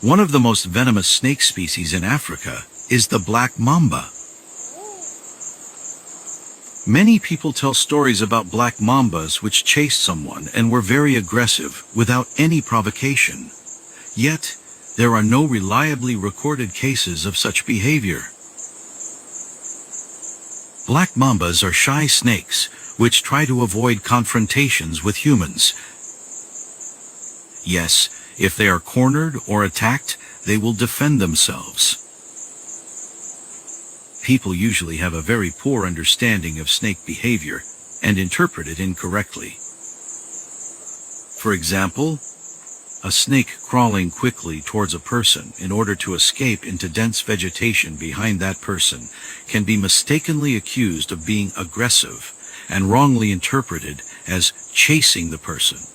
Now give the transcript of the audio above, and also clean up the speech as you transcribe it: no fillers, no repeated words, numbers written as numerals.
One of the most venomous snake species in Africa is the black mamba. Many people tell stories about black mambas which chased someone and were very aggressive without any provocation. Yet, there are no reliably recorded cases of such behavior. Black mambas are shy snakes which try to avoid confrontations with humans. Yes, if they are cornered or attacked, they will defend themselves. People usually have a very poor understanding of snake behavior and interpret it incorrectly. For example, a snake crawling quickly towards a person in order to escape into dense vegetation behind that person can be mistakenly accused of being aggressive and wrongly interpreted as chasing the person.